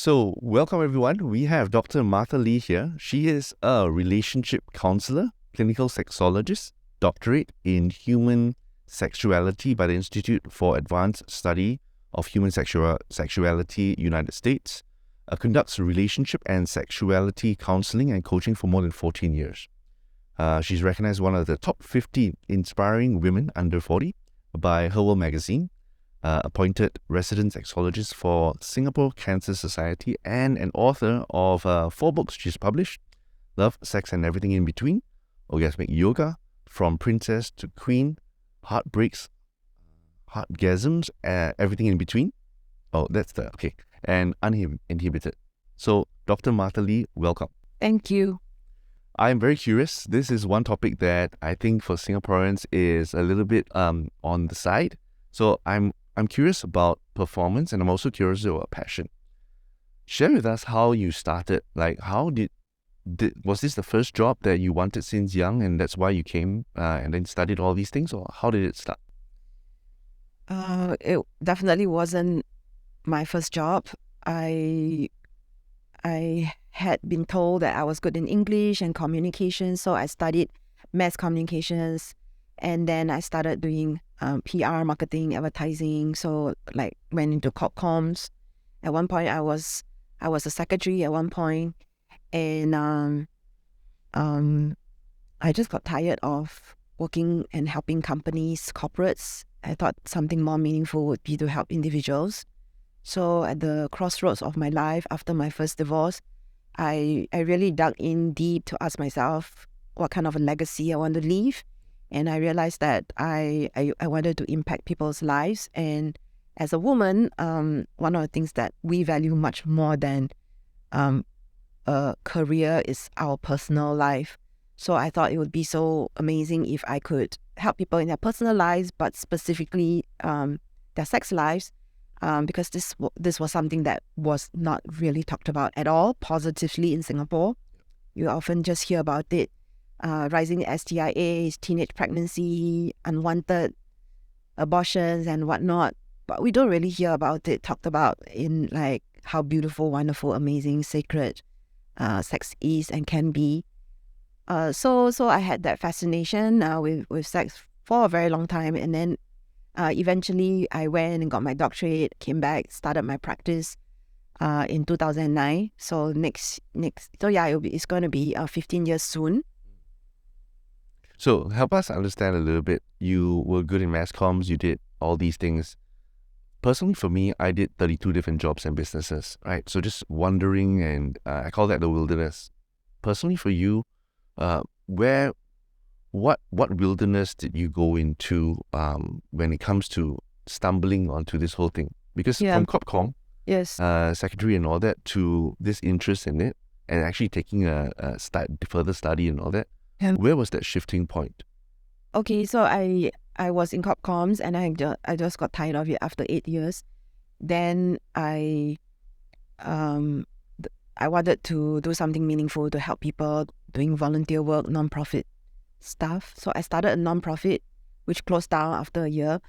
So, welcome everyone. We have Dr. Martha Lee here. She is a relationship counselor, clinical sexologist, doctorate in Human Sexuality by the Institute for Advanced Study of Human Sexuality, United States. Conducts relationship and sexuality counseling and coaching for more than 14 years. She's recognized one of the top 50 inspiring women under 40 by Her World magazine. Appointed resident sexologist for Singapore Cancer Society, and an author of 4 books she's published: Love, Sex and Everything in Between, Orgasmic Yoga, From Princess to Queen, Heartbreaks, Heartgasms, Everything in Between. And Uninhibited. So, Dr. Martha Lee, welcome. Thank you. I'm very curious. This is one topic that I think for Singaporeans is a little bit on the side. So I'm curious about performance, and I'm also curious about passion. Share with us how you started. Like, how was this the first job that you wanted since young, and that's why you came and then studied all these things, or how did it start? It definitely wasn't my first job. I had been told that I was good in English and communication, so I studied mass communications, and then I started doing PR, marketing, advertising. So like went into corp comms. At one point, I was a secretary at one point, and I just got tired of working and helping companies, corporates. I thought something more meaningful would be to help individuals. So at the crossroads of my life after my first divorce, I really dug in deep to ask myself what kind of a legacy I want to leave. And I realized that I wanted to impact people's lives. And as a woman, one of the things that we value much more than a career is our personal life. So I thought it would be so amazing if I could help people in their personal lives, but specifically their sex lives, because this was something that was not really talked about at all positively in Singapore. You often just hear about it. Rising STIAs, teenage pregnancy, unwanted abortions and whatnot. But we don't really hear about it talked about in like how beautiful, wonderful, amazing, sacred sex is and can be. So I had that fascination with sex for a very long time. And then eventually I went and got my doctorate, came back, started my practice in 2009. So it's going to be 15 years soon. So help us understand a little bit. You were good in mass comms, you did all these things. Personally, for me, I did 32 different jobs and businesses, right? So just wondering, and I call that the wilderness. Personally, for you, what wilderness did you go into when it comes to stumbling onto this whole thing? Because from CorpCom, yes, secretary and all that, to this interest in it, and actually taking a further study and all that, where was that shifting point? Okay, so I was in corp comms, and I just got tired of it after 8 years. Then I wanted to do something meaningful to help people, doing volunteer work, non-profit stuff. So I started a non-profit, which closed down after a year.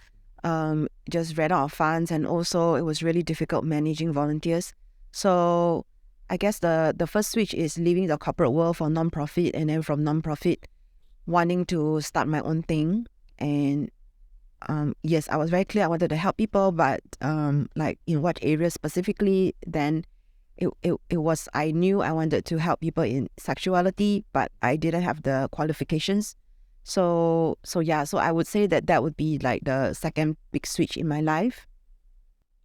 Just ran out of funds, and also it was really difficult managing volunteers. So I guess the first switch is leaving the corporate world for non-profit, and then from non-profit wanting to start my own thing. And yes, I was very clear I wanted to help people, but like in what area specifically. Then it was, I knew I wanted to help people in sexuality, but I didn't have the qualifications. So I would say that would be like the second big switch in my life.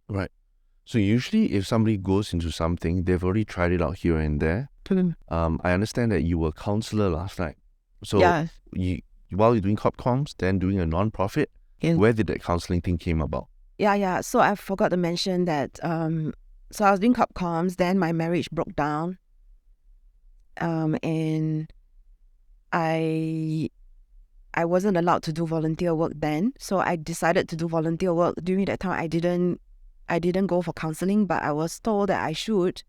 Right. So usually if somebody goes into something, they've already tried it out here and there. I understand that you were a counselor last night. So while you're doing corp comms, then doing a non-profit, where did that counseling thing came about? Yeah. So I forgot to mention that so I was doing corp comms, then my marriage broke down. And I wasn't allowed to do volunteer work then. So I decided to do volunteer work. During that time, I didn't go for counseling, but I was told that I should.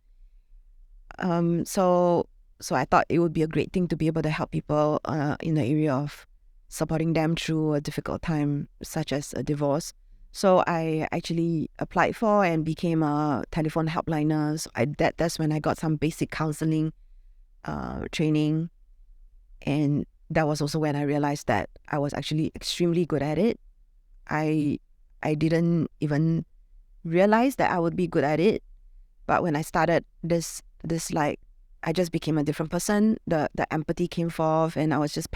So I thought it would be a great thing to be able to help people in the area of supporting them through a difficult time, such as a divorce. So I actually applied for and became a telephone helpliner. So that's when I got some basic counseling training. And that was also when I realized that I was actually extremely good at it. I didn't even realize that I would be good at it. But when I started this like, I just became a different person. The empathy came forth, and I was just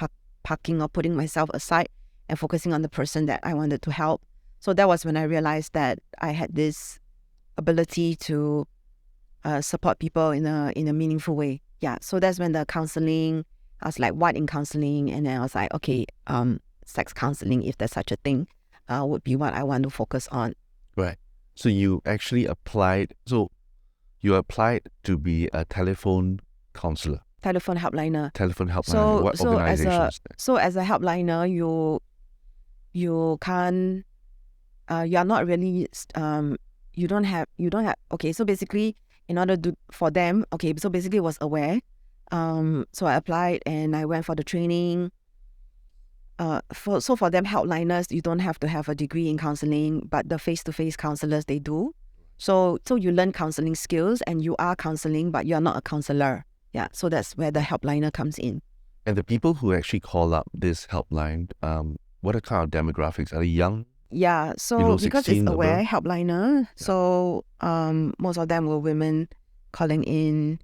parking or putting myself aside and focusing on the person that I wanted to help. So that was when I realized that I had this ability to support people in a meaningful way. Yeah. So that's when the counseling, I was like, what in counseling? And then I was like, okay, sex counseling, if there's such a thing, would be what I want to focus on. Right. So you actually applied. So you applied to be a telephone counselor. Telephone helpliner. Telephone helpliner. So What so organizations? as a helpliner, you can't. You are not really. You don't have. Okay. So basically, in order to for them. Okay. So basically, it was aware. So I applied and I went for the training. For them helpliners, you don't have to have a degree in counseling, but the face-to-face counselors, they do. So you learn counseling skills and you are counseling, but you're not a counselor. Yeah, so that's where the helpliner comes in. And the people who actually call up this helpline, what are kind of demographics? Are they young? Yeah, so Below because 16 it's aware above? helpliner, so most of them were women calling in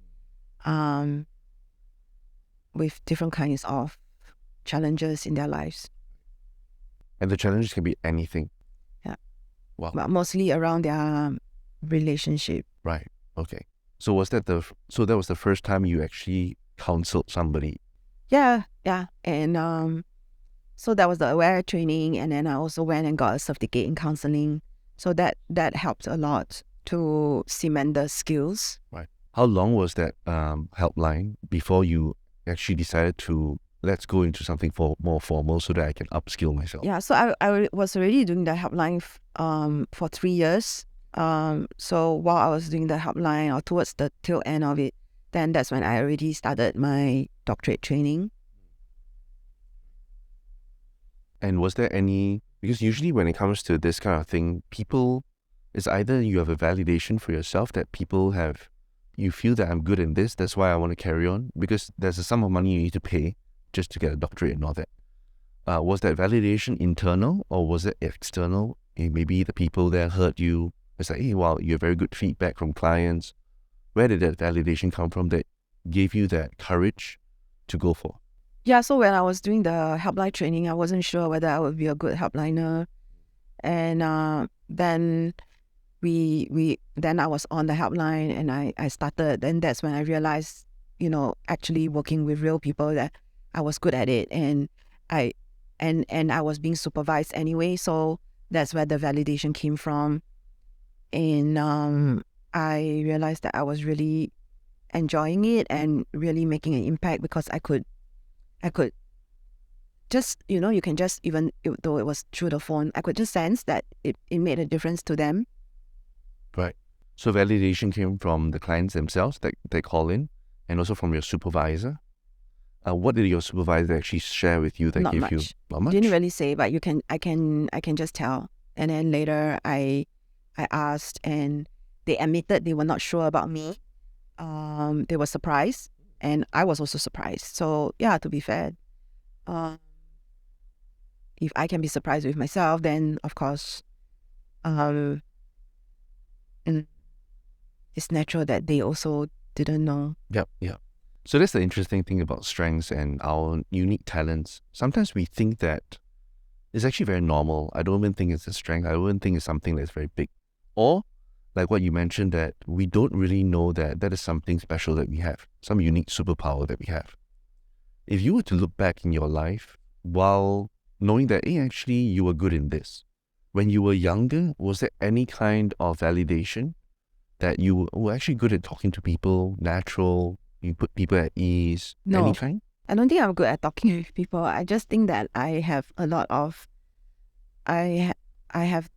with different kinds of challenges in their lives. And the challenges can be anything. Yeah. Wow. But mostly around their relationship. Right. Okay. So that was the first time you actually counseled somebody? Yeah. And so that was the aware training, and then I also went and got a certificate in counseling. So that helped a lot to cement the skills. Right. How long was that helpline before you actually decided to let's go into something more formal so that I can upskill myself? Yeah, so I was already doing the helpline for 3 years. So while I was doing the helpline, or towards the tail end of it, then that's when I already started my doctorate training. And was there any, because usually when it comes to this kind of thing, it's either you have a validation for yourself that you feel that I'm good in this, that's why I want to carry on, because there's a sum of money you need to pay just to get a doctorate and all that. Was that validation internal or was it external? Maybe the people there heard you. It's like, hey, wow, you have very good feedback from clients. Where did that validation come from that gave you that courage to go for? Yeah, so when I was doing the helpline training, I wasn't sure whether I would be a good helpliner. And then then I was on the helpline and I started. Then that's when I realized, actually working with real people, that I was good at it, and I was being supervised anyway. So that's where the validation came from. And I realized that I was really enjoying it and really making an impact, because I could just, you can just, even though it was through the phone, I could just sense that it made a difference to them. Right. So validation came from the clients themselves that they call in, and also from your supervisor. What did your supervisor actually share with you that Not gave much. you? Not much. Didn't really say, but I can just tell. And then later I asked, and they admitted they were not sure about me. They were surprised, and I was also surprised. So yeah, to be fair, if I can be surprised with myself, then of course, and it's natural that they also didn't know. Yep. So that's the interesting thing about strengths and our unique talents. Sometimes we think that it's actually very normal. I don't even think it's a strength. I don't even think it's something that's very big. Or, like what you mentioned, that we don't really know that is something special that we have, some unique superpower that we have. If you were to look back in your life while knowing that, hey, actually you were good in this, when you were younger, was there any kind of validation that you were actually good at talking to people, natural, you put people at ease, No. any kind? I don't think I'm good at talking with people. I just think that I have a lot of, I have,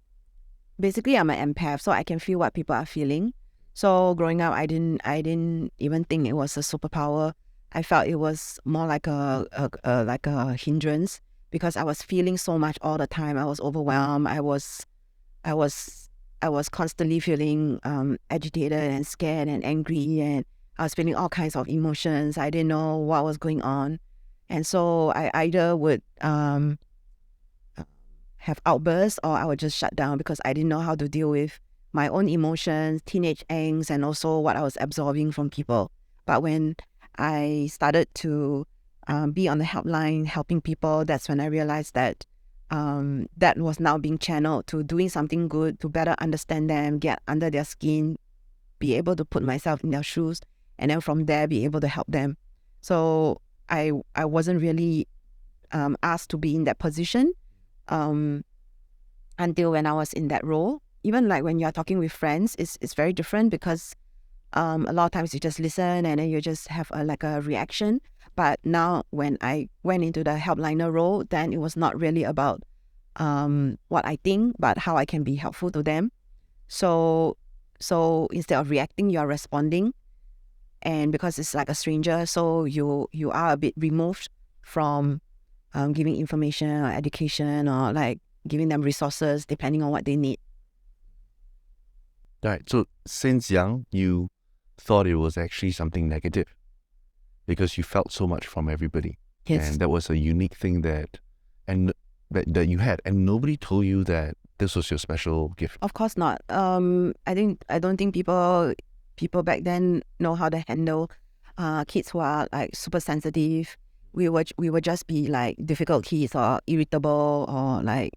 basically I'm an empath, so I can feel what people are feeling. So growing up, I didn't even think it was a superpower. I felt it was more like a hindrance, because I was feeling so much all the time. I was overwhelmed. I was I was constantly feeling agitated and scared and angry, and I was feeling all kinds of emotions. I didn't know what was going on, and so I either would have outbursts, or I would just shut down because I didn't know how to deal with my own emotions, teenage angst, and also what I was absorbing from people. But when I started to be on the helpline helping people, that's when I realized that that was now being channeled to doing something good, to better understand them, get under their skin, be able to put myself in their shoes, and then from there be able to help them. So I wasn't really asked to be in that position until when I was in that role. Even like when you're talking with friends, it's very different because a lot of times you just listen and then you just have a reaction. But now when I went into the helpliner role, then it was not really about what I think, but how I can be helpful to them. So instead of reacting, you're responding. And because it's like a stranger, so you are a bit removed from giving information or education or like giving them resources depending on what they need. Right. So since young, you thought it was actually something negative because you felt so much from everybody. Yes. And that was a unique thing that you had, and nobody told you that this was your special gift. Of course not. I don't think people back then know how to handle kids who are like super sensitive. We would just be like difficult kids or irritable or like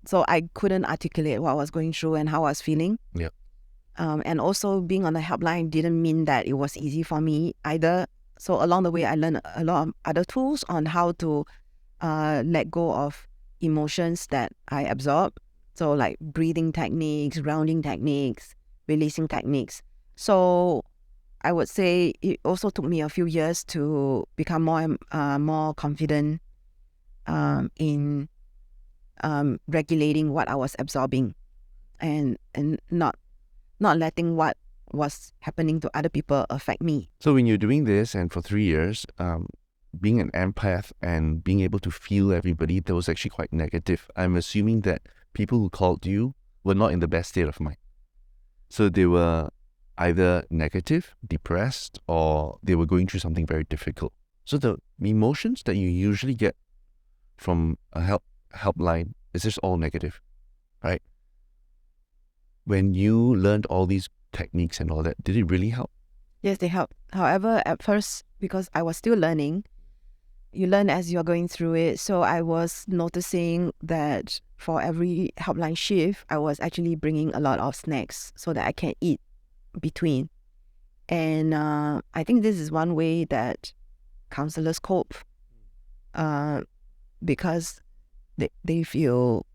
so I couldn't articulate what I was going through and how I was feeling. Yeah. And also being on the helpline didn't mean that it was easy for me either. So along the way, I learned a lot of other tools on how to let go of emotions that I absorb. So like breathing techniques, grounding techniques, releasing techniques. So I would say it also took me a few years to become more confident in regulating what I was absorbing and not letting what was happening to other people affect me. So when you're doing this, and for 3 years, being an empath and being able to feel everybody, that was actually quite negative. I'm assuming that people who called you were not in the best state of mind. So they were either negative, depressed, or they were going through something very difficult. So the emotions that you usually get from a helpline is just all negative, right? When you learned all these techniques and all that, did it really help? Yes, they help. However, at first, because I was still learning, you learn as you're going through it. So I was noticing that for every helpline shift, I was actually bringing a lot of snacks so that I can eat between. And I think this is one way that counselors cope because they feel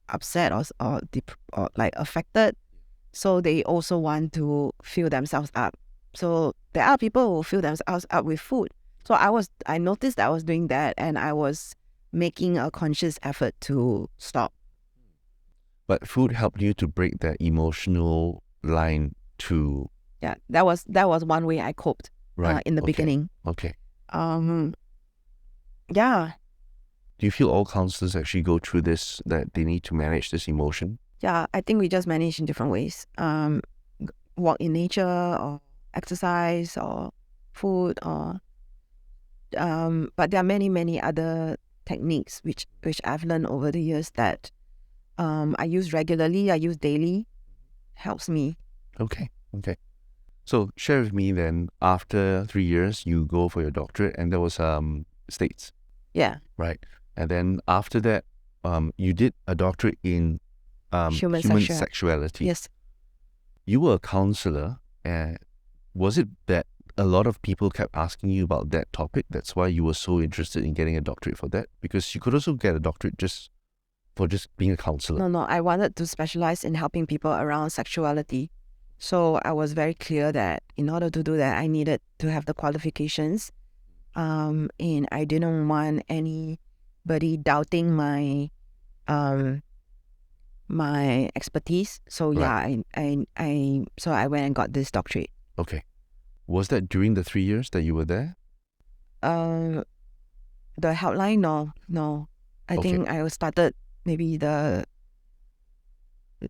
upset or like affected. So they also want to fill themselves up. So there are people who fill themselves up with food. So I noticed that I was doing that, and I was making a conscious effort to stop. But food helped you to break that emotional line to... Yeah, that was one way I coped in the beginning. Okay. Yeah. Do you feel all counselors actually go through this, that they need to manage this emotion? Yeah, I think we just manage in different ways. Walk in nature, or exercise, or food, or but there are many other techniques which I've learned over the years that I use regularly, I use daily, helps me. Okay. So share with me then, after 3 years, you go for your doctorate, and that was States. Yeah. Right. And then after that, you did a doctorate in human sexuality. Yes. You were a counselor, and was it that a lot of people kept asking you about that topic? That's why you were so interested in getting a doctorate for that? Because you could also get a doctorate just for being a counselor. No, I wanted to specialize in helping people around sexuality. So I was very clear that in order to do that, I needed to have the qualifications. And I didn't want anybody doubting my my expertise. So Right. so I went and got this doctorate. Okay. Was that during the 3 years that you were there? The helpline, no. I think I started maybe the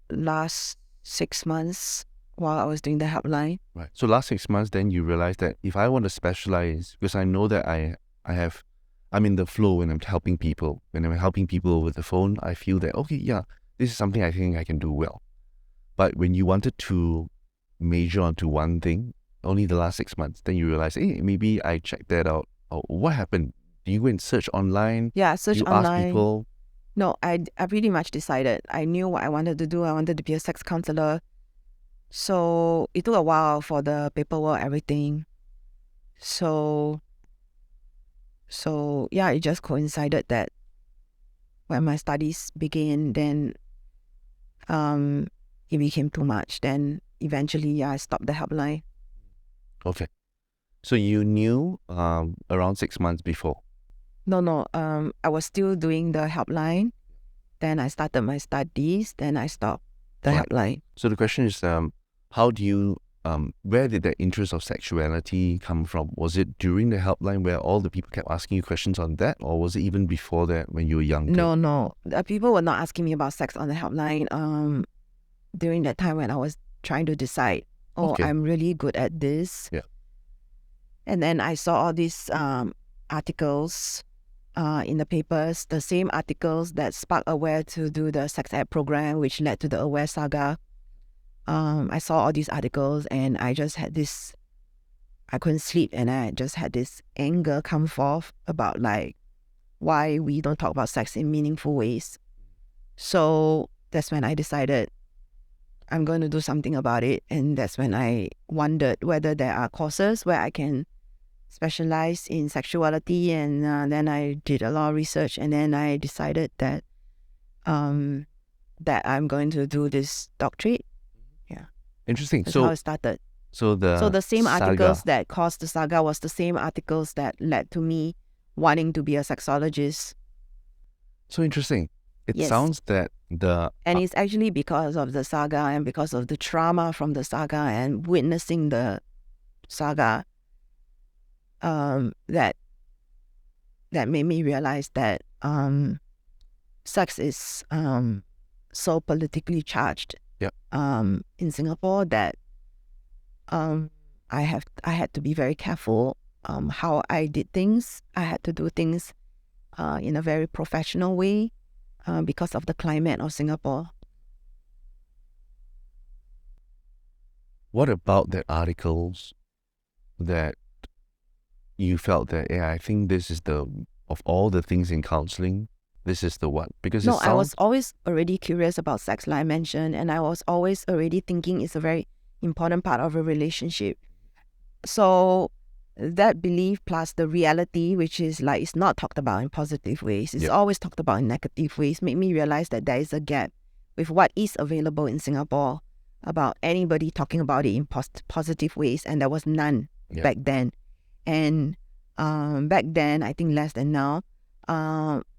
last 6 months while I was doing the helpline. Right. So last 6 months, then you realized that if I want to specialize, because I know that I'm in the flow when I'm helping people. When I'm helping people over the phone, I feel that, okay, yeah, this is something I think I can do well. But when you wanted to major onto one thing, only the last 6 months, then you realize, hey, maybe I checked that out. Or what happened? Do you go and search online? Yeah, search You online. ask people? No, I pretty much decided. I knew what I wanted to do. I wanted to be a sex counselor. So it took a while for the paperwork, everything. So yeah, it just coincided that when my studies began, then it became too much. Then eventually, I stopped the helpline. Okay. So you knew around 6 months before? No. I was still doing the helpline. Then I started my studies. Then I stopped the Right. helpline. So the question is, how do you, where did that interest of sexuality come from? Was it during the helpline where all the people kept asking you questions on that? Or was it even before that when you were younger? No. People were not asking me about sex on the helpline. During that time when I was trying to decide, Okay. I'm really good at this. Yeah. And then I saw all these articles in the papers, the same articles that sparked Aware to do the sex ed program, which led to the Aware saga. I saw all these articles and I just had this, I couldn't sleep, and I just had this anger come forth about like why we don't talk about sex in meaningful ways. So that's when I decided I'm going to do something about it. And that's when I wondered whether there are courses where I can specialize in sexuality. And then I did a lot of research, and then I decided that that I'm going to do this doctorate. Yeah. Interesting. That's how it started. So the same saga. articles that caused the saga was the same articles that led to me wanting to be a sexologist. So interesting. It Yes. sounds that And it's actually because of the saga and because of the trauma from the saga and witnessing the saga that made me realize that sex is so politically charged in Singapore that I had to be very careful how I did things. I had to do things in a very professional way because of the climate of Singapore. What about the articles that you felt that, I think this is of all the things in counseling, this is the one? Because I was always already curious about sex, like I mentioned, and I was always already thinking it's a very important part of a relationship. So that belief plus the reality, which is like it's not talked about in positive ways, it's always talked about in negative ways, made me realize that there is a gap with what is available in Singapore about anybody talking about it in positive ways, and there was none back then. And back then, I think less than now,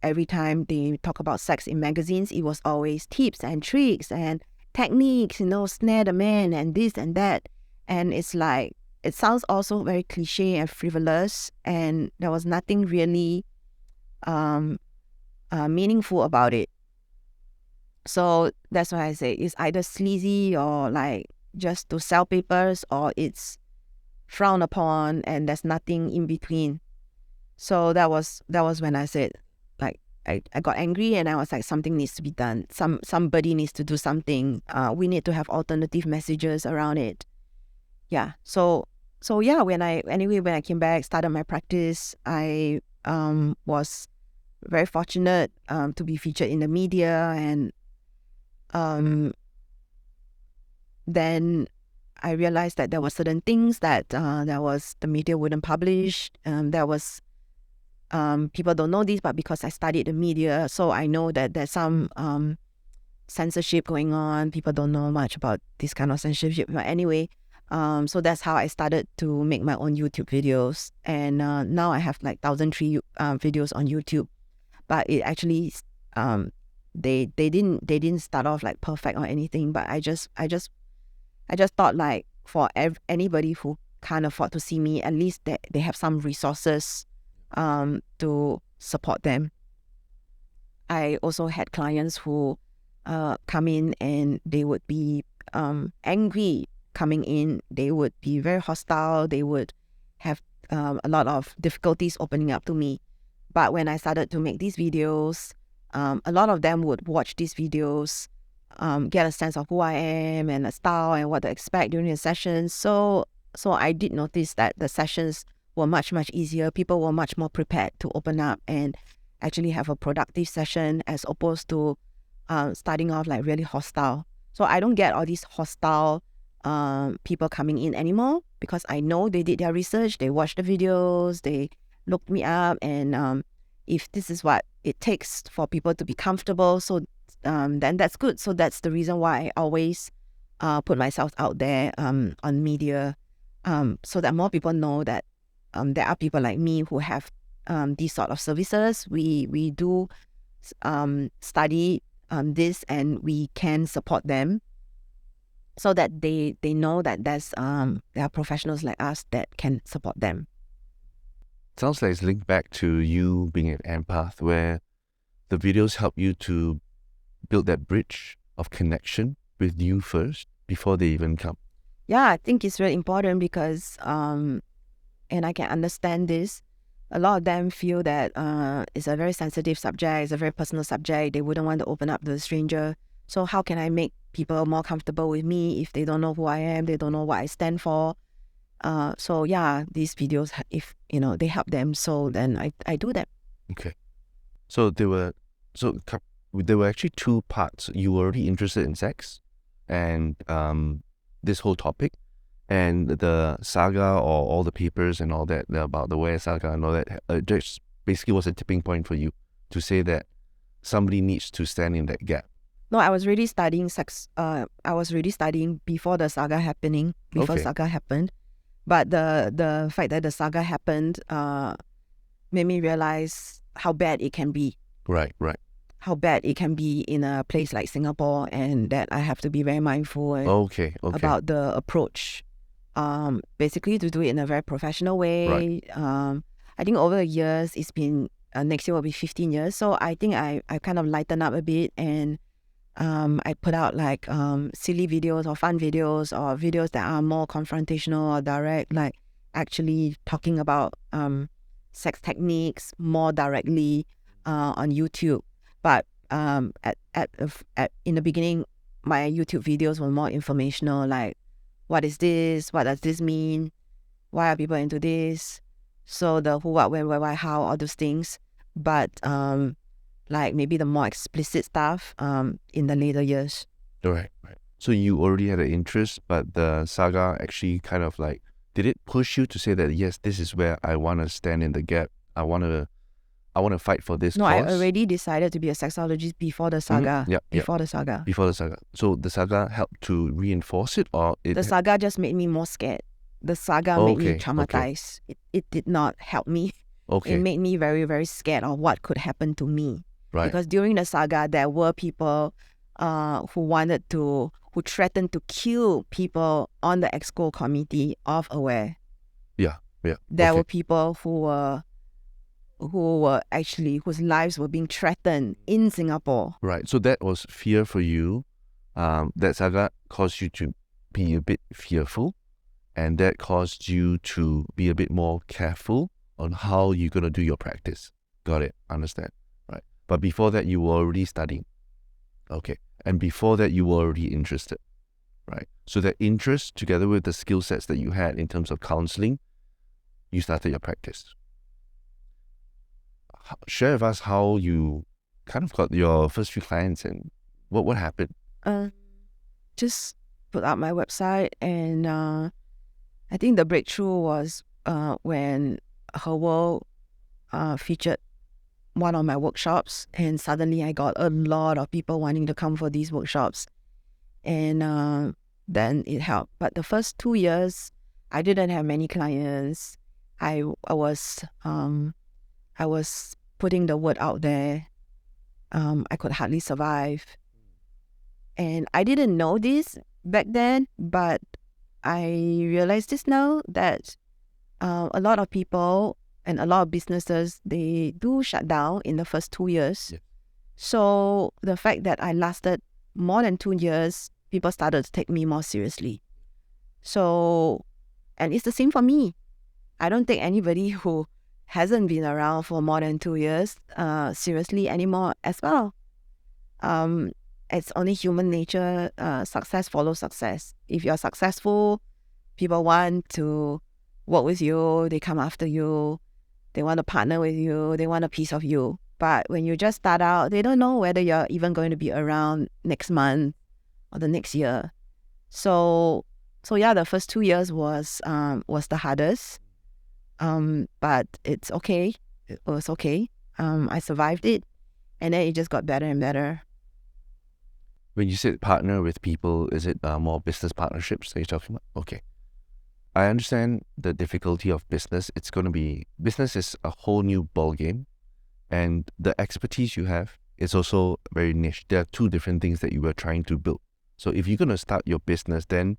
every time they talk about sex in magazines, it was always tips and tricks and techniques, snare the man and this and that. And it's like, it sounds also very cliche and frivolous, and there was nothing really meaningful about it. So that's why I say it's either sleazy or like just to sell papers, or it's frowned upon and there's nothing in between. So that was when I said, like, I got angry and I was like, something needs to be done. Somebody needs to do something. We need to have alternative messages around it. Yeah. So yeah, when I came back, started my practice, I was very fortunate to be featured in the media, and then I realized that there were certain things that the media wouldn't publish. There was people don't know this, but because I studied the media, so I know that there's some censorship going on. People don't know much about this kind of censorship. But anyway, so that's how I started to make my own YouTube videos, and now I have like 1,003 videos on YouTube. But it actually they didn't start off like perfect or anything. But I just thought, like, for anybody who can't afford to see me, at least they have some resources to support them. I also had clients who come in and they would be angry coming in. They would be very hostile. They would have a lot of difficulties opening up to me. But when I started to make these videos, a lot of them would watch these videos, get a sense of who I am and a style and what to expect during the sessions. So I did notice that the sessions were much, much easier. People were much more prepared to open up and actually have a productive session as opposed to starting off like really hostile. So I don't get all these hostile people coming in anymore because I know they did their research, they watched the videos, they looked me up, and if this is what it takes for people to be comfortable, so then that's good. So that's the reason why I always put myself out there on media, so that more people know that there are people like me who have these sort of services. We do study this, and we can support them so that they know that there are professionals like us that can support them. Sounds like it's linked back to you being an empath, where the videos help you to build that bridge of connection with you first before they even come. Yeah, I think it's really important because, and I can understand this, a lot of them feel that it's a very sensitive subject, it's a very personal subject. They wouldn't want to open up to a stranger. So how can I make people more comfortable with me if they don't know who I am, they don't know what I stand for? So yeah, these videos, if they help them, so then I do them. Okay. So there were actually two parts. You were already interested in sex and this whole topic, and the saga or all the papers and all that about the Ware saga and all that just basically was a tipping point for you to say that somebody needs to stand in that gap. No, I was really studying sex. I was really studying before the saga happened. But the fact that the saga happened made me realize how bad it can be. Right. How bad it can be in a place like Singapore, and that I have to be very mindful about the approach. Basically to do it in a very professional way. Right. I think over the years, it's been, next year will be 15 years. So I think I kind of lightened up a bit, and I put out like silly videos or fun videos or videos that are more confrontational or direct, like actually talking about sex techniques more directly on YouTube. But in the beginning, my YouTube videos were more informational, like what is this? What does this mean? Why are people into this? So the who, what, when, where, why, how, all those things. But like maybe the more explicit stuff in the later years. Right. So you already had an interest, but the saga actually kind of like, did it push you to say that, yes, this is where I want to stand in the gap. I want to fight for this cause? I already decided to be a sexologist before the saga. Before the saga. So the saga helped to reinforce it, or the saga just made me more scared. The saga made me traumatized. It did not help me. It made me very, very scared of what could happen to me. Right. Because during the saga, there were people who threatened to kill people on the EXCO committee of AWARE. Yeah. There were people who were actually, whose lives were being threatened in Singapore. Right. So that was fear for you. That saga caused you to be a bit fearful, and that caused you to be a bit more careful on how you're going to do your practice. Got it. Understand. Right. But before that, you were already studying. Okay. And before that, you were already interested. Right. So that interest, together with the skill sets that you had in terms of counseling, you started your practice. Share with us how you kind of got your first few clients and what happened. Just put out my website, and I think the breakthrough was when Her World featured one of my workshops, and suddenly I got a lot of people wanting to come for these workshops, and then it helped. But the first 2 years, I didn't have many clients. I was putting the word out there. I could hardly survive, and I didn't know this back then, but I realized this now, that a lot of people and a lot of businesses, they do shut down in the first 2 years. Yeah. So the fact that I lasted more than 2 years, people started to take me more seriously. So, and it's the same for me. I don't take anybody who hasn't been around for more than 2 years seriously anymore as well. It's only human nature. Success follows success. If you're successful, people want to work with you, they come after you, they want to partner with you, they want a piece of you. But when you just start out, they don't know whether you're even going to be around next month or the next year. So yeah, the first 2 years was the hardest. But it's okay. It was okay. I survived it, and then it just got better and better. When you said partner with people, is it more business partnerships that you're talking about? Okay. I understand the difficulty of business. Business is a whole new ball game, and the expertise you have is also very niche. There are two different things that you were trying to build. So if you're going to start your business, then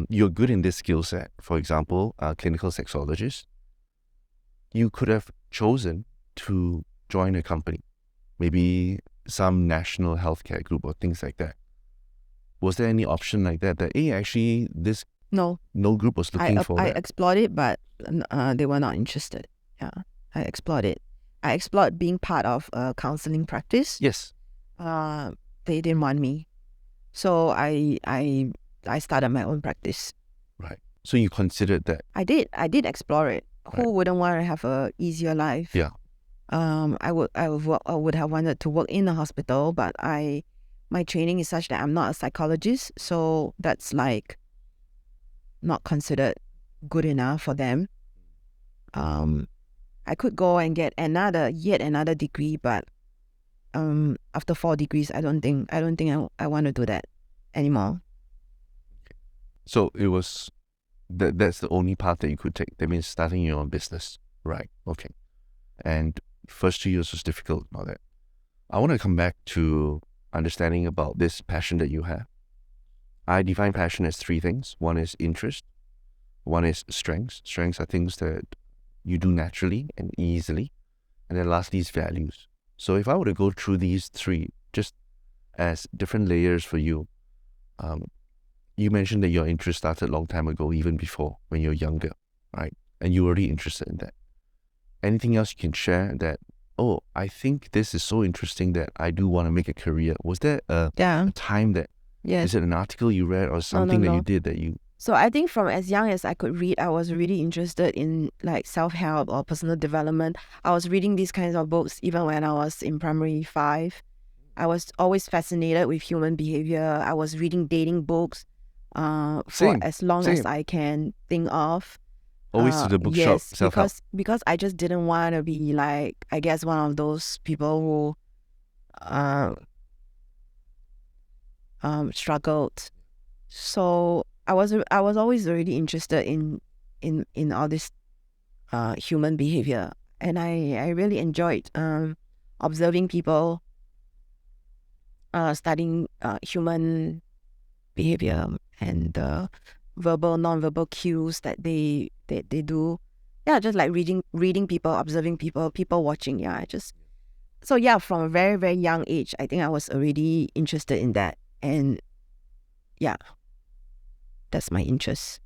you're good in this skill set. For example, a clinical sexologist. You could have chosen to join a company, maybe some national healthcare group or things like that. Was there any option like that? Actually, this no group was looking for I that? explored it, but they were not interested. Yeah, I explored it. I explored being part of a counseling practice. Yes. They didn't want me, so I started my own practice. Right. So you considered that? I did explore it. Who wouldn't want to have a easier life? Yeah. I would have wanted to work in a hospital, but my training is such that I'm not a psychologist, so that's like not considered good enough for them. I could go and get yet another degree, but after 4 degrees, I don't think I want to do that anymore. So it was that's the only path that you could take. That means starting your own business, right? Okay. And first 2 years was difficult, all that. I want to come back to understanding about this passion that you have. I define passion as 3 things. One is interest. One is strengths. Strengths are things that you do naturally and easily. And then lastly is values. So if I were to go through these 3, just as different layers for you, you mentioned that your interest started a long time ago, even before, when you were younger, right? And you were already interested in that. Anything else you can share that, I think this is so interesting that I do want to make a career? Was there a time that, is it an article you read or something that you did that you... So I think from as young as I could read, I was really interested in like self-help or personal development. I was reading these kinds of books even when I was in primary 5. I was always fascinated with human behavior. I was reading dating books for as long as I can think of. Always to the bookshop, self-help. Because I just didn't want to be like, I guess, one of those people who struggled. So I was always really interested in all this human behavior, and I really enjoyed observing people, studying human behavior and verbal, non-verbal cues that they do. Yeah, just like reading people, observing people watching. Yeah, from a very, very young age, I think I was already interested in that, and yeah, that's my interest.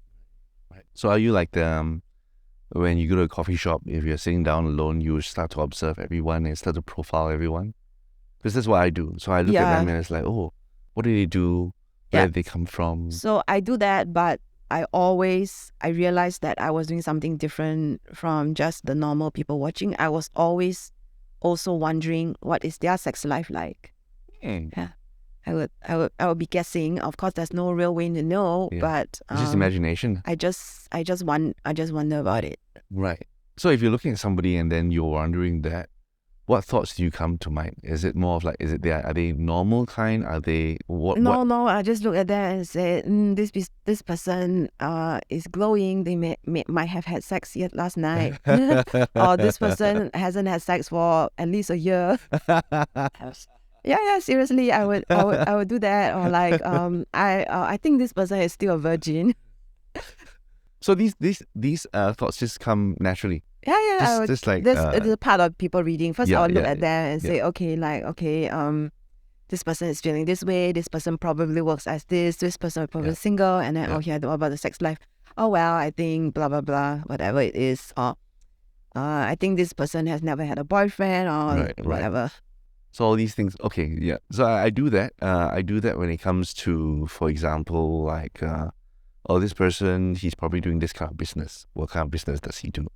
Right. So are you like when you go to a coffee shop, if you're sitting down alone, you start to observe everyone and start to profile everyone? Because that's what I do. So I look at them and it's like, what do they do? Where did they come from? So I do that, but I realized that I was doing something different from just the normal people watching. I was always also wondering, what is their sex life like? Yeah. I would be guessing. Of course, there's no real way to know, but it's just imagination. I just wonder about it. Right. So if you're looking at somebody and then you're wondering that, what thoughts do you come to mind? Is it more of like, are they normal kind? Are they what? No. I just look at them and say, this person is glowing. They might have had sex yet last night, or this person hasn't had sex for at least a year. Yeah, seriously, I would do that, or like I think this person is still a virgin. So these thoughts just come naturally. Yeah. Just like this is a part of people reading. First, I would look at them and say, this person is feeling this way, this person probably works as this person is probably single, and then, what about the sex life? Oh, well, I think blah, blah, blah, whatever it is. Or I think this person has never had a boyfriend or whatever. So all these things, okay, yeah. So I do that. I do that when it comes to, for example, like, this person, he's probably doing this kind of business. What kind of business does he do?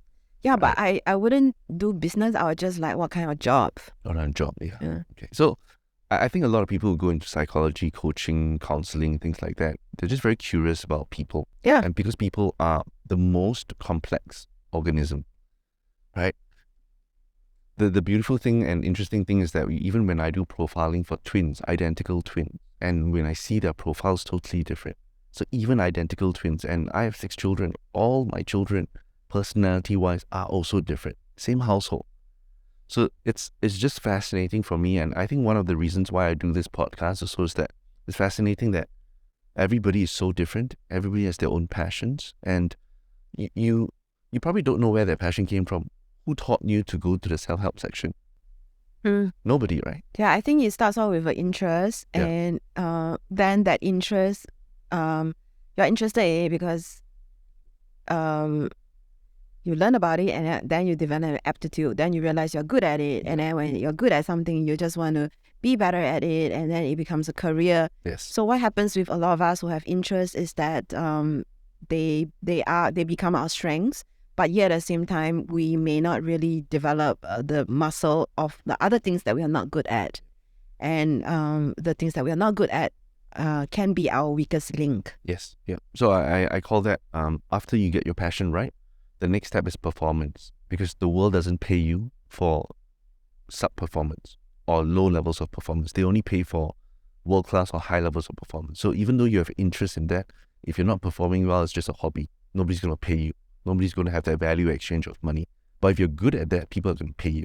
Yeah, but I wouldn't do business. I would just like, what kind of job? What kind of job, yeah. Okay. So I think a lot of people who go into psychology, coaching, counseling, things like that, they're just very curious about people. Yeah. And because people are the most complex organism, right? The beautiful thing and interesting thing is that even when I do profiling for twins, identical twins, and when I see their profiles totally different. So even identical twins, and I have 6 children, all my children, personality-wise, are also different. Same household. So it's just fascinating for me, and I think one of the reasons why I do this podcast also is that it's fascinating that everybody is so different. Everybody has their own passions, and you probably don't know where their passion came from. Who taught you to go to the self-help section? Nobody, right? Yeah, I think it starts off with an interest, and then that interest, you're interested in it because you learn about it, and then you develop an aptitude. Then you realize you're good at it, and then when you're good at something, you just want to be better at it, and then it becomes a career. Yes. So what happens with a lot of us who have interest is that they become our strengths. But yet at the same time, we may not really develop the muscle of the other things that we are not good at. And the things that we are not good at can be our weakest link. Yes. Yeah. So I call that after you get your passion right, the next step is performance. Because the world doesn't pay you for sub-performance or low levels of performance. They only pay for world-class or high levels of performance. So even though you have interest in that, if you're not performing well, it's just a hobby. Nobody's going to pay you. Nobody's going to have that value exchange of money. But if you're good at that, people are going to pay you.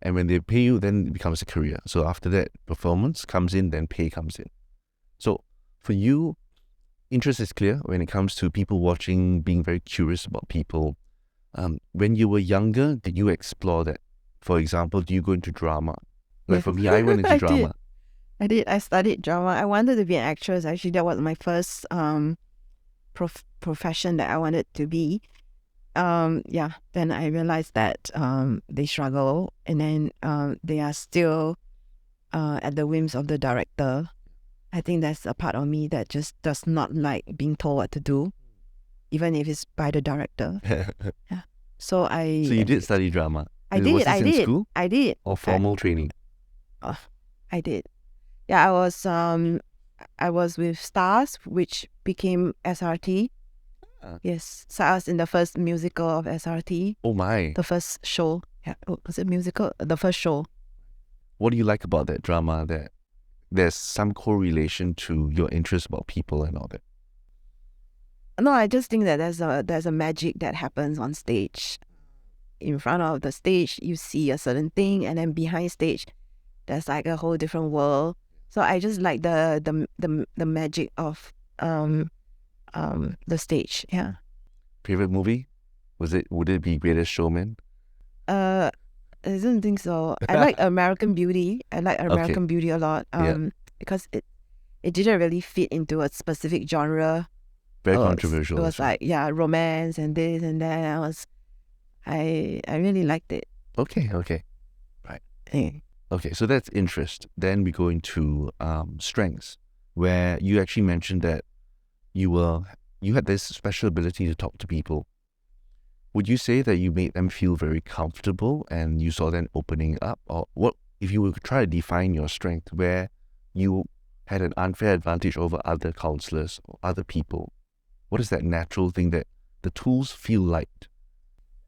And when they pay you, then it becomes a career. So after that, performance comes in, then pay comes in. So for you, interest is clear when it comes to people watching, being very curious about people. When you were younger, did you explore that? For example, do you go into drama? Like for me, I went into drama. I did. I studied drama. I wanted to be an actress. Actually, that was my first profession that I wanted to be. Then I realized that they struggle, and then they are still at the whims of the director. I think that's a part of me that just does not like being told what to do, even if it's by the director. So you did study drama? I did. In school? I did. Or formal training? I did. Yeah, I was with Stars, which became SRT. Yes, so I was in the first musical of SRT. Oh my! The first show. Yeah, was it musical? The first show. What do you like about that drama? That there's some correlation to your interest about people and all that. No, I just think that there's a magic that happens on stage. In front of the stage, you see a certain thing, and then behind stage, there's like a whole different world. So I just like the magic of the stage. Yeah. Favorite movie? Would it be Greatest Showman? I don't think so. I like American Beauty. I like American Beauty a lot. Because it didn't really fit into a specific genre. Very controversial. It was like romance and this and that. I really liked it. Okay. Right. Okay, so that's interest. Then we go into strengths, where you actually mentioned that you had this special ability to talk to people. Would you say that you made them feel very comfortable and you saw them opening up? Or what if you were to try to define your strength where you had an unfair advantage over other counselors or other people? What is that natural thing that the tools feel like?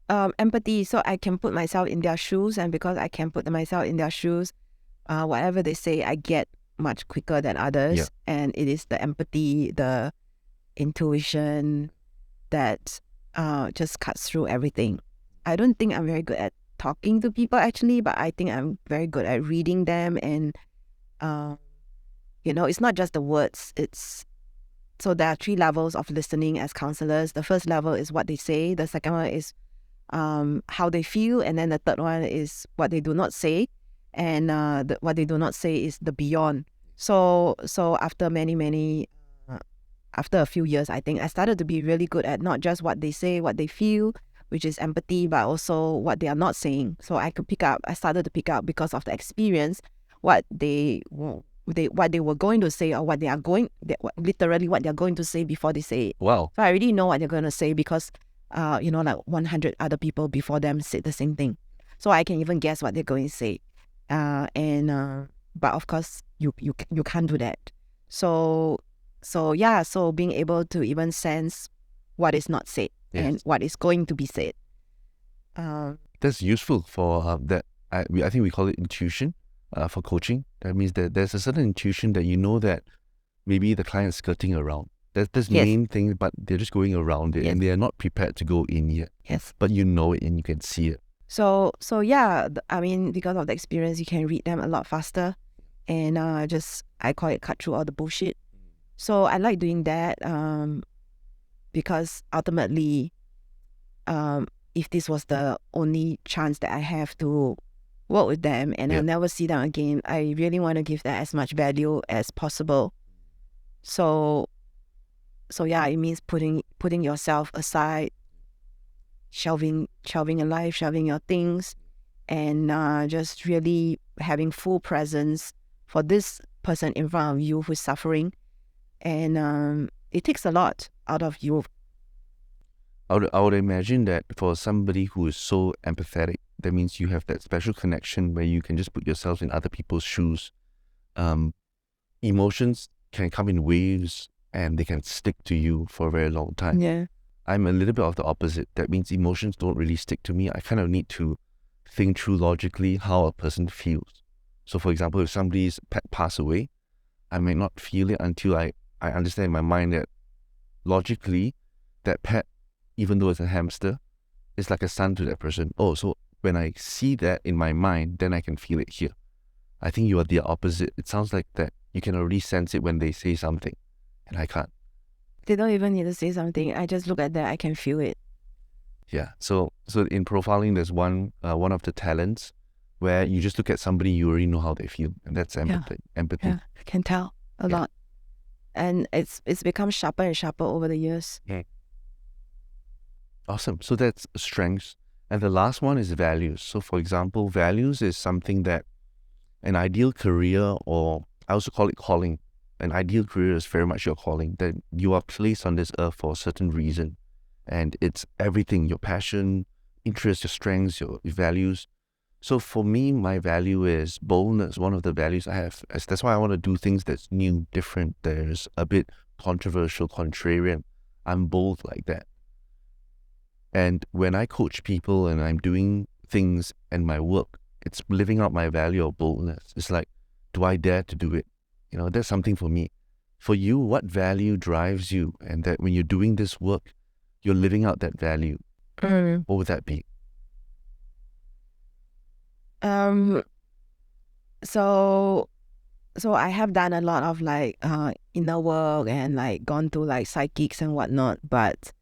Empathy. So I can put myself in their shoes, and because I can put myself in their shoes, whatever they say, I get much quicker than others. Yeah. And it is the empathy, the intuition that just cuts through everything. I don't think I'm very good at talking to people actually, but I think I'm very good at reading them, and it's not just the words. So there are 3 levels of listening as counselors. The first level is what they say. The second one is how they feel, and then the third one is what they do not say. and what they do not say is the beyond. So after after a few years, I think I started to be really good at not just what they say, what they feel, which is empathy, but also what they are not saying. So I started to pick up because of the experience, what they were going to say, or literally what they're going to say before they say it. Wow. So I already know what they're going to say because, like 100 other people before them said the same thing. So I can even guess what they're going to say. But of course, you can't do that. So being able to even sense what is not said and what is going to be said. That's useful for that. I think we call it intuition for coaching. That means that there's a certain intuition that you know that maybe the client's skirting around. That's the main thing, but they're just going around it and they are not prepared to go in yet. Yes. But you know it and you can see it. So I mean, because of the experience, you can read them a lot faster. And I call it cut through all the bullshit. So I like doing that because ultimately, if this was the only chance that I have to work with them and I'll never see them again, I really want to give them as much value as possible. So it means putting yourself aside, shelving your life, shelving your things, and just really having full presence for this person in front of you who's suffering. And it takes a lot out of you. I would imagine that for somebody who is so empathetic, that means you have that special connection where you can just put yourself in other people's shoes. Emotions can come in waves and they can stick to you for a very long time. Yeah. I'm a little bit of the opposite. That means emotions don't really stick to me. I kind of need to think through logically how a person feels. So for example, if somebody's pet passed away, I may not feel it until I understand in my mind that logically that pet, even though it's a hamster, is like a son to that person. Oh, so when I see that in my mind, then I can feel it here. I think you are the opposite. It sounds like that you can already sense it when they say something, and I can't. They don't even need to say something. I just look at that, I can feel it. Yeah. So in profiling, there's one of the talents where you just look at somebody, you already know how they feel, and that's empathy. Yeah, I can tell a lot, and it's become sharper and sharper over the years. Yeah. Awesome. So that's strengths, and the last one is values. So for example, values is something that an ideal career, or I also call it calling. An ideal career is very much your calling, that you are placed on this earth for a certain reason. And it's everything, your passion, interests, your strengths, your values. So for me, my value is boldness. One of the values I have, that's why I want to do things that's new, different. There's a bit controversial, contrarian. I'm bold like that. And when I coach people and I'm doing things in my work, it's living out my value of boldness. It's like, do I dare to do it? You know, that's something for me. For you, what value drives you? And that when you're doing this work, you're living out that value. What would that be? So I have done a lot of like inner work and like gone to like psychics and whatnot, but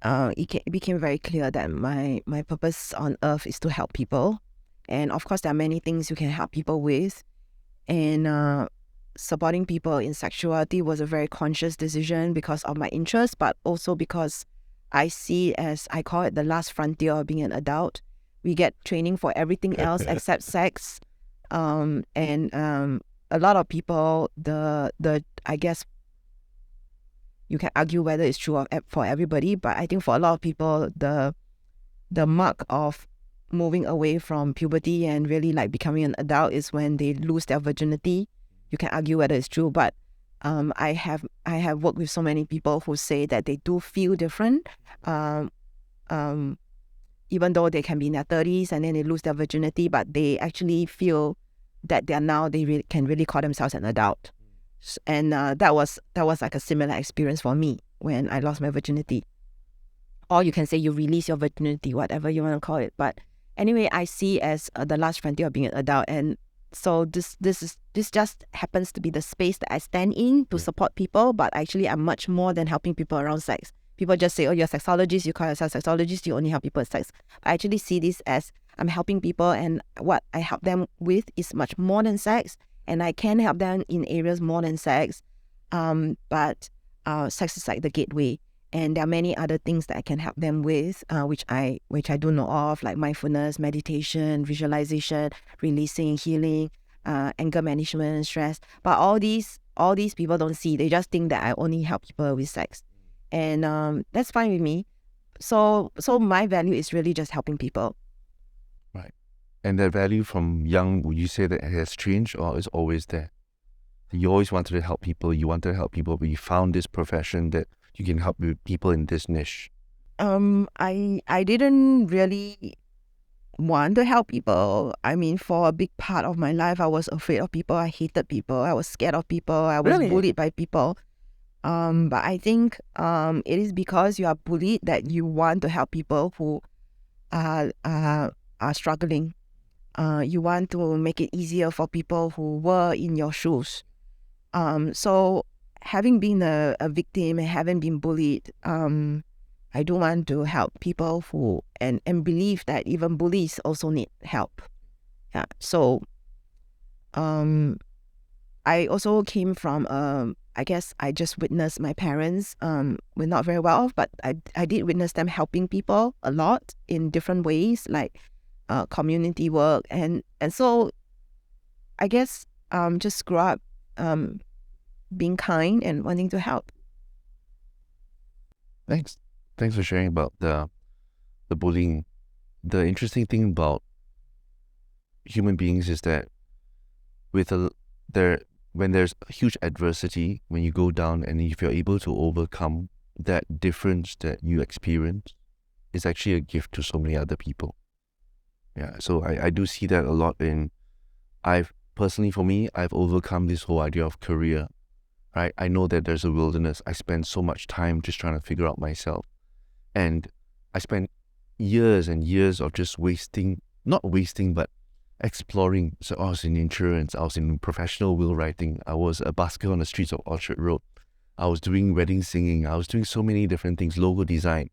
it became very clear that my purpose on earth is to help people. And of course, there are many things you can help people with. And supporting people in sexuality was a very conscious decision because of my interest, but also because I see, as I call it, the last frontier of being an adult. We get training for everything else except sex. And a lot of people, I guess you can argue whether it's true for everybody, but I think for a lot of people, the mark of moving away from puberty and really like becoming an adult is when they lose their virginity. You can argue whether it's true, but I have worked with so many people who say that they do feel different, even though they can be in their 30s and then they lose their virginity, but they actually feel that they can really call themselves an adult. And that was like a similar experience for me when I lost my virginity. Or you can say you release your virginity, whatever you want to call it. But anyway, I see as the last frontier of being an adult, and so this just happens to be the space that I stand in to support people. But actually, I'm much more than helping people around sex. People just say, "Oh, you're a sexologist. You call yourself a sexologist. You only help people with sex." I actually see this as I'm helping people, and what I help them with is much more than sex, and I can help them in areas more than sex. But sex is like the gateway, and there are many other things that I can help them with, which I do know of, like mindfulness, meditation, visualization, releasing, healing, anger management, stress. But all these people don't see. They just think that I only help people with sex, and that's fine with me. So my value is really just helping people. Right. And that value from young, would you say that it has changed or is always there? You always wanted to help people, but you found this profession that you can help people in this niche. I didn't really want to help people. I mean, for a big part of my life, I was afraid of people. I hated people. I was scared of people. I was bullied by people. But I think it is because you are bullied that you want to help people who are struggling. You want to make it easier for people who were in your shoes. So having been a victim and having been bullied, I do want to help people who and believe that even bullies also need help. Yeah. So I also came from I guess I just witnessed my parents were not very well off, but I did witness them helping people a lot in different ways, like community work, and so I guess just grew up being kind and wanting to help. Thanks for sharing about the bullying. The interesting thing about human beings is that when there's huge adversity, when you go down, and if you're able to overcome that difference that you experience, it's actually a gift to so many other people. Yeah, so I do see that a lot I've overcome this whole idea of career, right? I know that there's a wilderness. I spend so much time just trying to figure out myself. And I spent years and years of just but exploring. So I was in insurance, I was in professional will writing, I was a busker on the streets of Orchard Road, I was doing wedding singing, I was doing so many different things, logo design.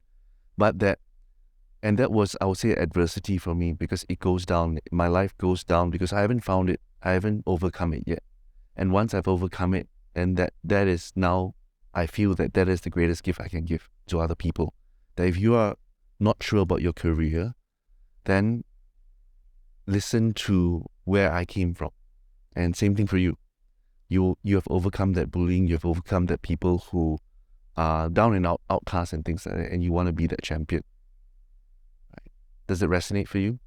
But that was, I would say, adversity for me, because it goes down. My life goes down because I haven't found it. I haven't overcome it yet. And once I've overcome it, and that is now, I feel that is the greatest gift I can give to other people. That if you are not sure about your career, then listen to where I came from. And same thing for you. You have overcome that bullying. You have overcome that people who are down and out, outcasts and things like that, and you want to be that champion. Right? Does it resonate for you?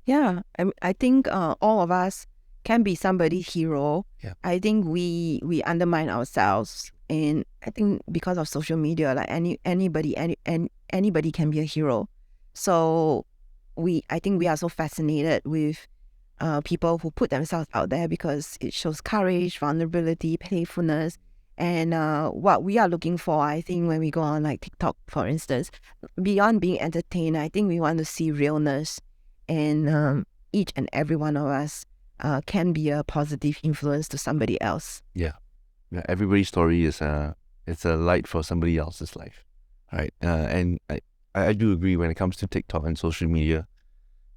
Yeah, I think all of us can be somebody's hero. Yeah. I think we undermine ourselves, and I think because of social media, like anybody can be a hero. So I think we are so fascinated with people who put themselves out there because it shows courage, vulnerability, playfulness. And what we are looking for, I think, when we go on like TikTok, for instance, beyond being entertained, I think we want to see realness. And each and every one of us can be a positive influence to somebody else. Yeah. Everybody's story is it's a light for somebody else's life, right? And I do agree when it comes to TikTok and social media,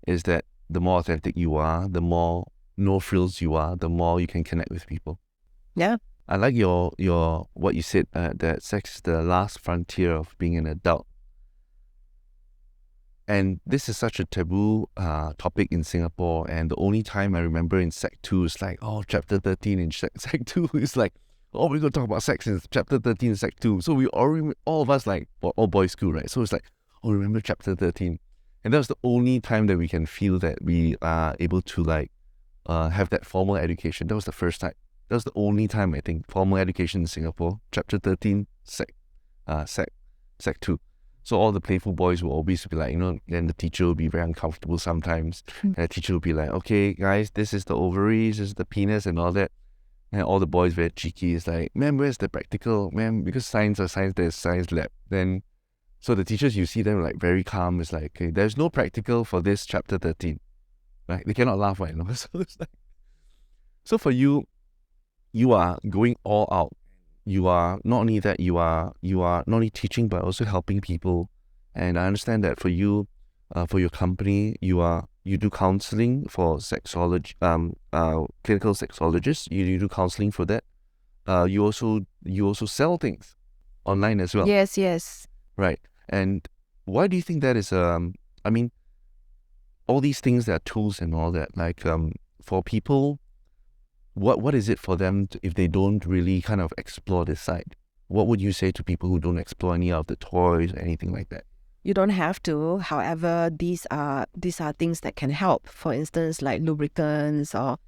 is that the more authentic you are, the more no frills you are, the more you can connect with people. Yeah. I like your what you said, that sex is the last frontier of being an adult. And this is such a taboo topic in Singapore. And the only time I remember in Sec 2 is like, chapter 13 in Sec 2 is like, we're going to talk about sex in chapter 13 in Sec 2. So we all of us, like, all boys school, right? So it's like, remember chapter 13. And that was the only time that we can feel that we are able to like have that formal education. That was the first time. That was the only time, I think, formal education in Singapore, chapter 13, Sec 2. So all the playful boys will always be like, then the teacher will be very uncomfortable sometimes. And the teacher will be like, okay, guys, this is the ovaries, this is the penis and all that. And all the boys very cheeky. It's like, ma'am, where's the practical? Ma'am, because science, there's science lab. Then, so the teachers, you see them like very calm. It's like, okay, there's no practical for this chapter 13. Right? They cannot laugh, right? So it's like, so for you, you are going all out. You are not only that, you are not only teaching but also helping people. And I understand that for you, for your company, you do counseling for sexology, clinical sexologists. You do counseling for that. You also sell things online as well. Yes. Right. And why do you think that is? I mean, all these things that are tools and all that. Like for people, what is it for them if they don't really kind of explore this side? What would you say to people who don't explore any of the toys or anything like that? You don't have to. However, these are things that can help. For instance, like lubricants or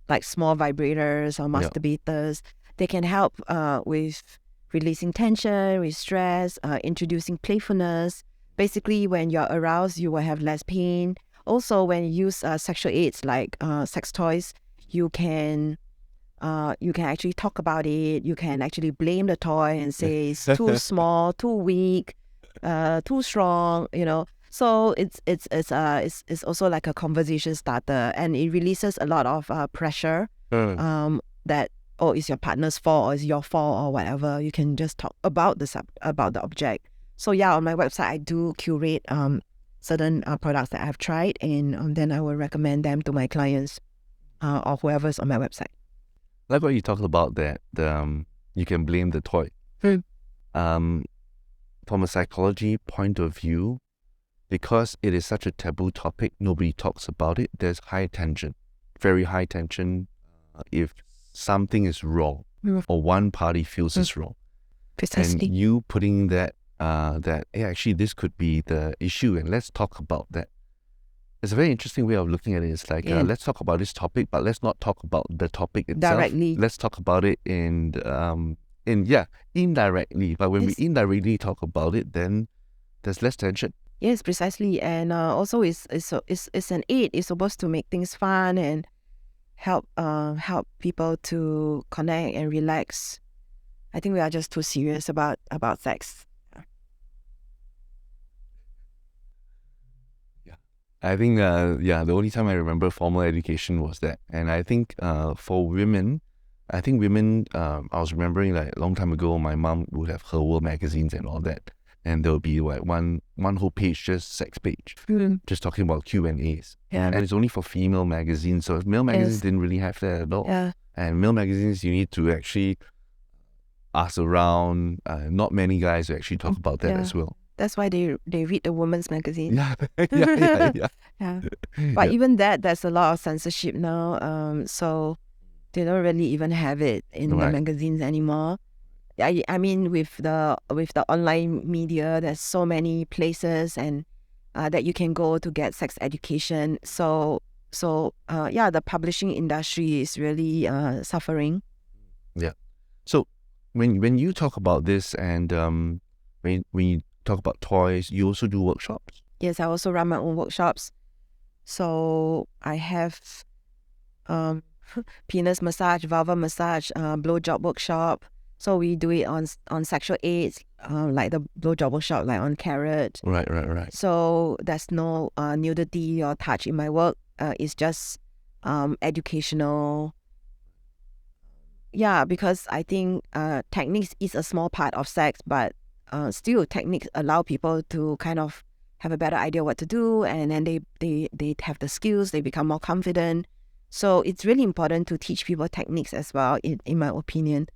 like small vibrators or masturbators. They can help with releasing tension, with stress, introducing playfulness. Basically, when you're aroused, you will have less pain. Also, when you use sexual aids like sex toys, you can actually talk about it. You can actually blame the toy and say it's too small, too weak, too strong. So it's also like a conversation starter, and it releases a lot of pressure. That it's your partner's fault or it's your fault or whatever. You can just talk about the object. So on my website I do curate certain products that I've tried, and then I will recommend them to my clients or whoever's on my website. Like what you talked about that you can blame the toy. From a psychology point of view, because it is such a taboo topic, nobody talks about it. There's high tension, very high tension. If something is wrong or one party feels it's wrong, Precisely. and you putting that hey, actually this could be the issue, and let's talk about that. It's a very interesting way of looking at it. It's like let's talk about this topic, but let's not talk about the topic itself. Directly. Let's talk about it indirectly. But when we indirectly talk about it, then there's less tension. Yes, precisely. And also it's an aid. It's supposed to make things fun and help people to connect and relax. I think we are just too serious about sex. I think the only time I remember formal education was that. And I think for women, I was remembering like a long time ago, my mom would have Her World magazines and all that, and there would be like one whole page, just sex page, just talking about Q&As. And it's only for female magazines, so male magazines didn't really have that at all. And male magazines, you need to actually ask around. Not many guys who actually talk about that as well. That's why they read the women's magazine. Yeah. But even there's a lot of censorship now. So they don't really even have it in the magazines anymore. I mean, with the online media, there's so many places and that you can go to get sex education. So the publishing industry is really suffering. Yeah. So when you talk about this and when you talk about toys, you also do workshops? Yes, I also run my own workshops. So I have penis massage, vulva massage, blowjob workshop. So we do it on sexual aids, like the blowjob workshop, like on carrot. Right. So there's no nudity or touch in my work. It's just educational. Yeah, because I think techniques is a small part of sex, but still techniques allow people to kind of have a better idea what to do, and then they have the skills, they become more confident. So it's really important to teach people techniques as well, in my opinion.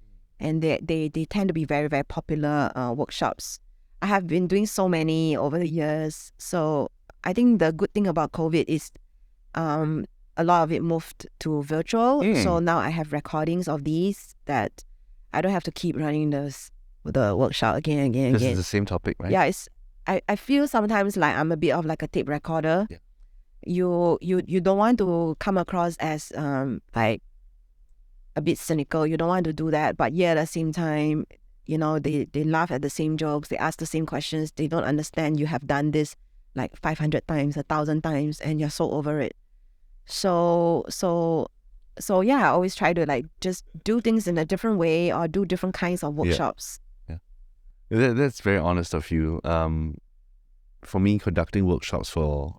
And they tend to be very, very popular workshops. I have been doing so many over the years. So I think the good thing about COVID is a lot of it moved to virtual. So now I have recordings of these that I don't have to keep running the workshop again. This is the same topic, right? Yeah, I feel sometimes like I'm a bit of like a tape recorder. Yeah. You don't want to come across as like a bit cynical. You don't want to do that, but at the same time, they laugh at the same jokes, they ask the same questions, they don't understand you have done this like 500 times, 1,000 times, and you're so over it. So I always try to like just do things in a different way or do different kinds of workshops. That's very honest of you. For me, conducting workshops for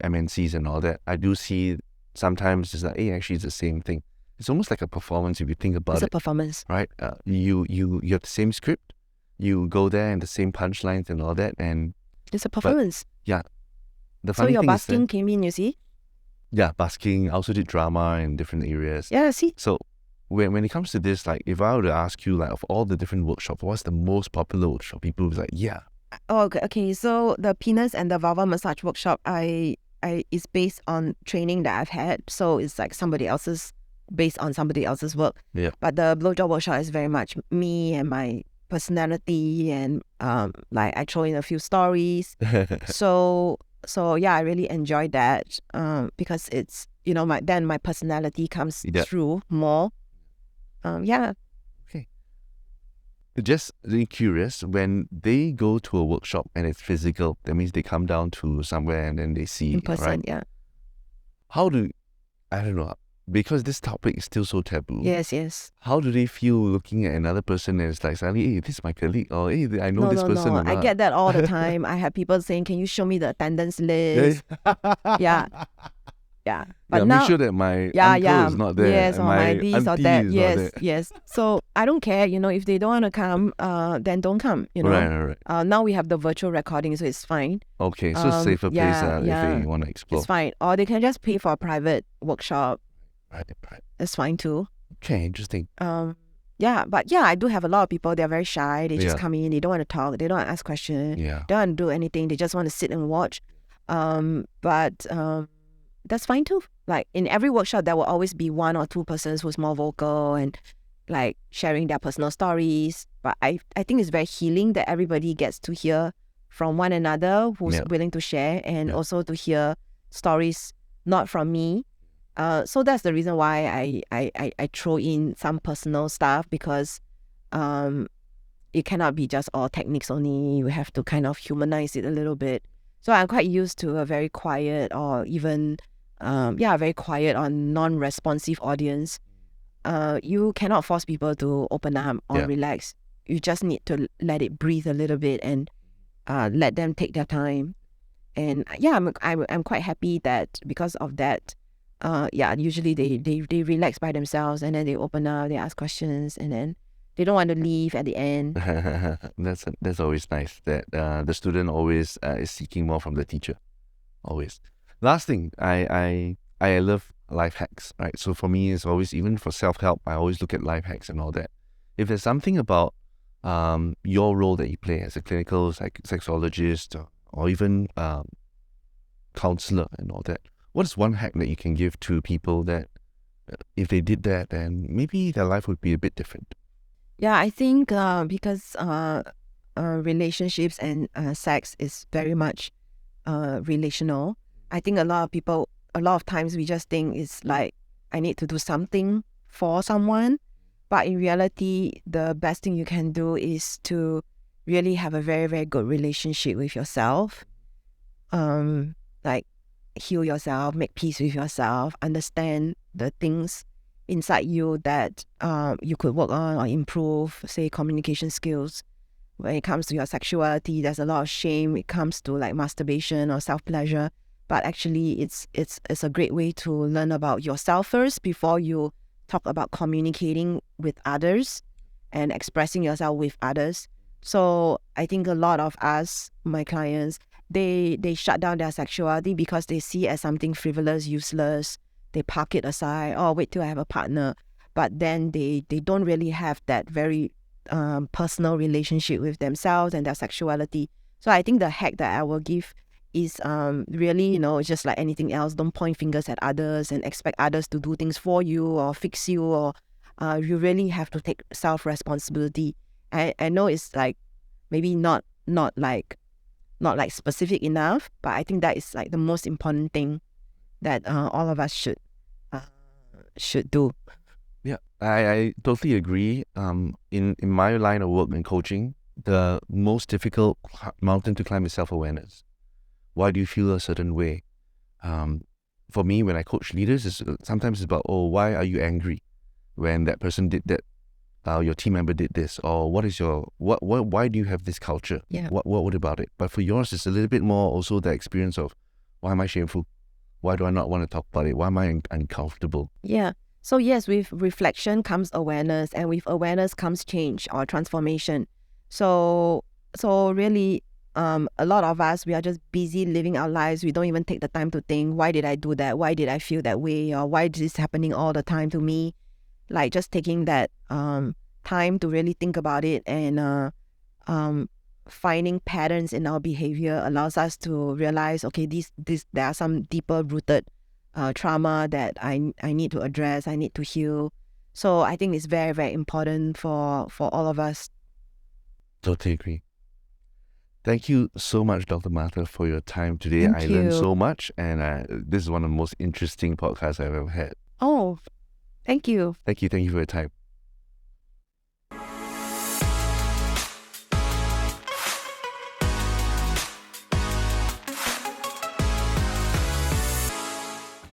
MNCs and all that, I do see sometimes it's like, hey, actually it's the same thing. It's almost like a performance if you think about it. It's a performance. Right? You have the same script, you go there and the same punchlines and all that, and it's a performance. Yeah. The So funny your thing is that, busking came in, you see? yeah, busking. I also did drama in different areas. Yeah, see? So when it comes to this, like if I were to ask you, like of all the different workshops, what's the most popular workshop? People was like, yeah, Oh, okay. So the penis and the vulva massage workshop, I is based on training that I've had. So it's like based on somebody else's work. yeah, But the blowjob workshop is very much me and my personality, and like I throw in a few stories. So yeah, I really enjoyed that because it's my personality comes yeah. through more. Yeah. Okay. Just really curious, when they go to a workshop and it's physical, that means they come down to somewhere and then they see, In person, right? yeah. How do, I don't know, because this topic is still so taboo. Yes. How do they feel looking at another person and it's like suddenly, hey, this is my colleague, or hey, I know this person No. or I not? get that all the time. I have people saying, "Can you show me the attendance list?" Yeah. But yeah, now, make sure that my uncle is not there. yes, and or my my this or auntie that, is not there. yes. So I don't care. If they don't want to come, then don't come. Right. Now we have the virtual recording, so it's fine. Okay, so safer place if they want to explore. It's fine. Or they can just pay for a private workshop. Right. That's fine too. Okay, interesting. But I do have a lot of people. They're very shy. They just Yeah. come in. They don't want to talk. They don't want to ask questions. Yeah. They don't want to do anything. They just want to sit and watch. But that's fine too. Like in every workshop, there will always be one or two persons who's more vocal and like sharing their personal stories. But I think it's very healing that everybody gets to hear from one another who's willing to share, and also to hear stories not from me. So that's the reason why I throw in some personal stuff, because it cannot be just all techniques only. You have to kind of humanize it a little bit. So I'm quite used to a very quiet, or even very quiet or non-responsive audience. You cannot force people to open up or relax. You just need to let it breathe a little bit and let them take their time. And I'm quite happy that because of that, usually they relax by themselves, and then they open up, they ask questions, and then they don't want to leave at the end. That's always nice that the student always is seeking more from the teacher. Always. Last thing, I love life hacks, right? So for me, it's always, even for self-help, I always look at life hacks and all that. If there's something about your role that you play as a clinical sexologist, or even counselor and all that, what is one hack that you can give to people that if they did that, then maybe their life would be a bit different? Yeah, I think because relationships and sex is very much relational. I think a lot of times we just think it's like, I need to do something for someone. But in reality, the best thing you can do is to really have a very, very good relationship with yourself. Like heal yourself, make peace with yourself, understand the things inside you that you could work on or improve, say communication skills. When it comes to your sexuality, there's a lot of shame. It comes to like masturbation or self-pleasure. But actually, it's a great way to learn about yourself first before you talk about communicating with others and expressing yourself with others. So I think a lot of us, my clients, they shut down their sexuality because they see it as something frivolous, useless. They park it aside. Oh, wait till I have a partner. But then they don't really have that very personal relationship with themselves and their sexuality. So I think the hack that I will give is really, just like anything else, don't point fingers at others and expect others to do things for you or fix you, or you really have to take self-responsibility. I know it's like maybe not like specific enough, but I think that is like the most important thing that all of us should do. Yeah, I totally agree. In my line of work in coaching, the most difficult mountain to climb is self-awareness. Why do you feel a certain way? For me, when I coach leaders, sometimes it's about, why are you angry when that person did that? Your team member did this, or what is your why do you have this culture? Yeah. What about it? But for yours, it's a little bit more also the experience of, why am I shameful? Why do I not want to talk about it? Why am I uncomfortable? Yeah. So yes, with reflection comes awareness, and with awareness comes change or transformation. So really, a lot of us, we are just busy living our lives. We don't even take the time to think, why did I do that? Why did I feel that way? Or why is this happening all the time to me? Like just taking that time to really think about it and finding patterns in our behavior allows us to realize, okay, there are some deeper rooted trauma that I need to address, I need to heal. So I think it's very, very important for all of us. Totally agree. Thank you so much, Dr. Martha, for your time today. Thank I learned you. so much, and this is one of the most interesting podcasts I've ever had. Oh, thank you. Thank you for your time.